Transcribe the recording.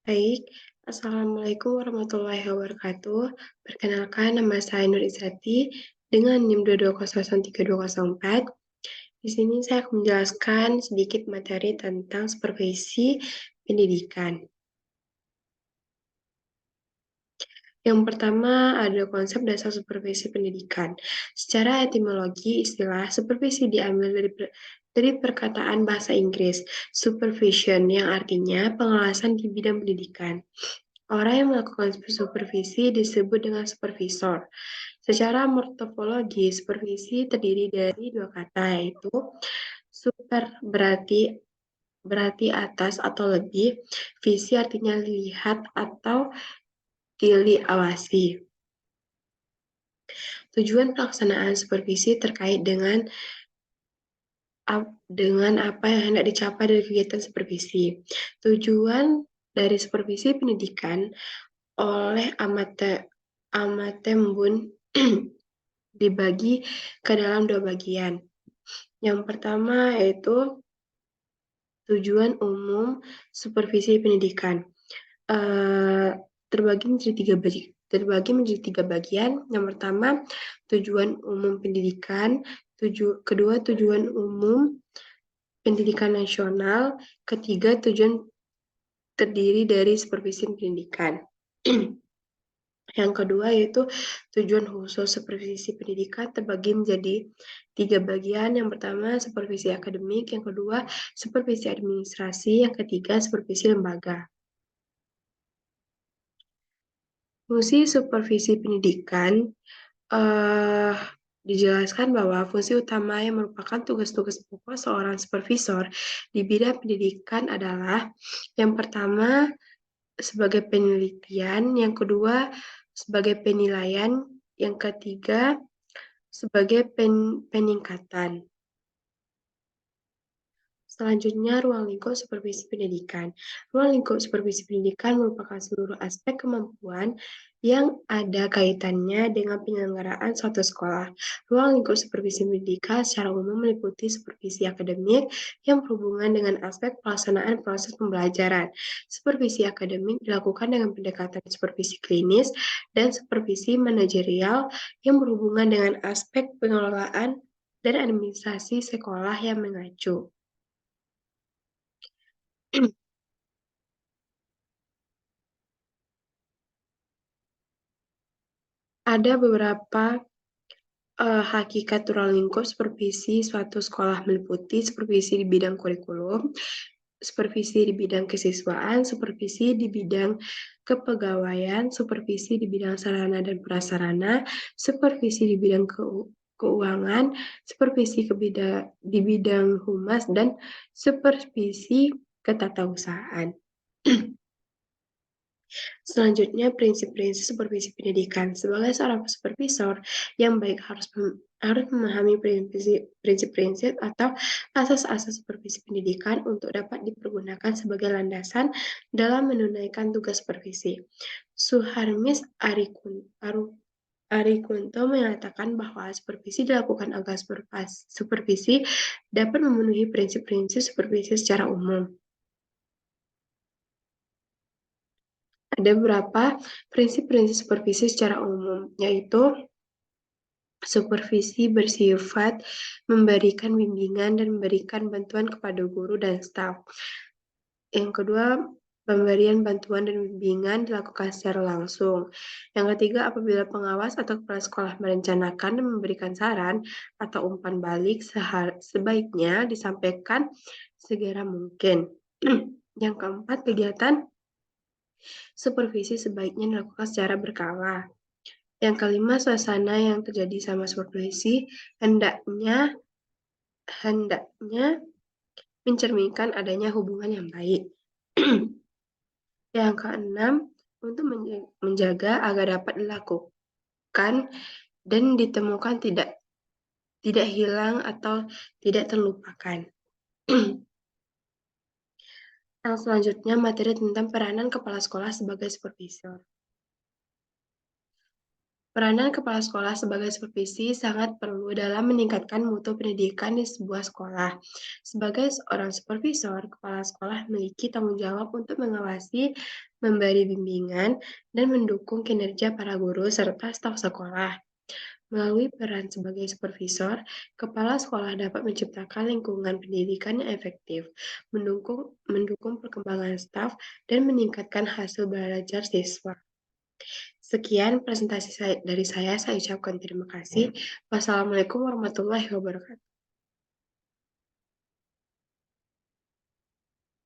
Baik, Assalamualaikum warahmatullahi wabarakatuh. Perkenalkan, nama saya Nur Izrati dengan NIM 2201324. Di sini saya akan menjelaskan sedikit materi tentang supervisi pendidikan. Yang pertama ada konsep dasar supervisi pendidikan. Secara etimologi, istilah supervisi diambil dari perkataan bahasa Inggris, supervision, yang artinya pengawasan di bidang pendidikan. Orang yang melakukan supervisi disebut dengan supervisor. Secara morfologi, supervisi terdiri dari dua kata, yaitu super berarti atas atau lebih, visi artinya lihat atau awasi. Tujuan pelaksanaan supervisi terkait dengan apa yang hendak dicapai dari kegiatan supervisi. Tujuan dari supervisi pendidikan oleh Amatembun dibagi ke dalam dua bagian. Yang pertama yaitu tujuan umum supervisi pendidikan. Terbagi menjadi tiga bagian. Yang pertama, tujuan umum pendidikan. Kedua, tujuan umum pendidikan nasional. Ketiga, tujuan terdiri dari supervisi pendidikan. Yang kedua yaitu tujuan khusus supervisi pendidikan terbagi menjadi tiga bagian. Yang pertama, supervisi akademik. Yang kedua, supervisi administrasi. Yang ketiga, supervisi lembaga. Fungsi supervisi pendidikan dijelaskan bahwa fungsi utama yang merupakan tugas-tugas pokok seorang supervisor di bidang pendidikan adalah yang pertama sebagai penelitian, yang kedua sebagai penilaian, yang ketiga sebagai peningkatan. Selanjutnya, ruang lingkup supervisi pendidikan. Ruang lingkup supervisi pendidikan merupakan seluruh aspek kemampuan yang ada kaitannya dengan penyelenggaraan suatu sekolah. Ruang lingkup supervisi pendidikan secara umum meliputi supervisi akademik yang berhubungan dengan aspek pelaksanaan proses pembelajaran. Supervisi akademik dilakukan dengan pendekatan supervisi klinis dan supervisi manajerial yang berhubungan dengan aspek pengelolaan dan administrasi sekolah yang mengacu. Ada beberapa hakikat ruang lingkup supervisi suatu sekolah meliputi supervisi di bidang kurikulum, supervisi di bidang kesiswaan, supervisi di bidang kepegawaian, supervisi di bidang sarana dan prasarana, supervisi di bidang keuangan, supervisi di bidang humas, dan supervisi ketatausahaan. Selanjutnya, prinsip-prinsip supervisi pendidikan. Sebagai seorang supervisor yang baik harus memahami prinsip-prinsip atau asas-asas supervisi pendidikan untuk dapat dipergunakan sebagai landasan dalam menunaikan tugas supervisi. Suharmis Arikunto mengatakan bahwa supervisi dilakukan agar supervisi dapat memenuhi prinsip-prinsip supervisi secara umum. Ada beberapa prinsip-prinsip supervisi secara umum, yaitu supervisi bersifat memberikan bimbingan dan memberikan bantuan kepada guru dan staf. Yang kedua, pemberian bantuan dan bimbingan dilakukan secara langsung. Yang ketiga, apabila pengawas atau kepala sekolah merencanakan dan memberikan saran atau umpan balik, sebaiknya disampaikan segera mungkin. Yang keempat, kegiatan supervisi sebaiknya dilakukan secara berkala. Yang kelima, suasana yang terjadi sama supervisi hendaknya mencerminkan adanya hubungan yang baik. Yang keenam, untuk menjaga agar dapat dilakukan dan ditemukan tidak hilang atau tidak terlupakan. Yang selanjutnya, materi tentang peranan kepala sekolah sebagai supervisor. Peranan kepala sekolah sebagai supervisi sangat perlu dalam meningkatkan mutu pendidikan di sebuah sekolah. Sebagai seorang supervisor, kepala sekolah memiliki tanggung jawab untuk mengawasi memberi bimbingan, dan mendukung kinerja para guru serta staf sekolah. Melalui peran sebagai supervisor, kepala sekolah dapat menciptakan lingkungan pendidikan yang efektif, mendukung perkembangan staf, dan meningkatkan hasil belajar siswa. Sekian presentasi dari saya ucapkan terima kasih. Wassalamualaikum warahmatullahi wabarakatuh.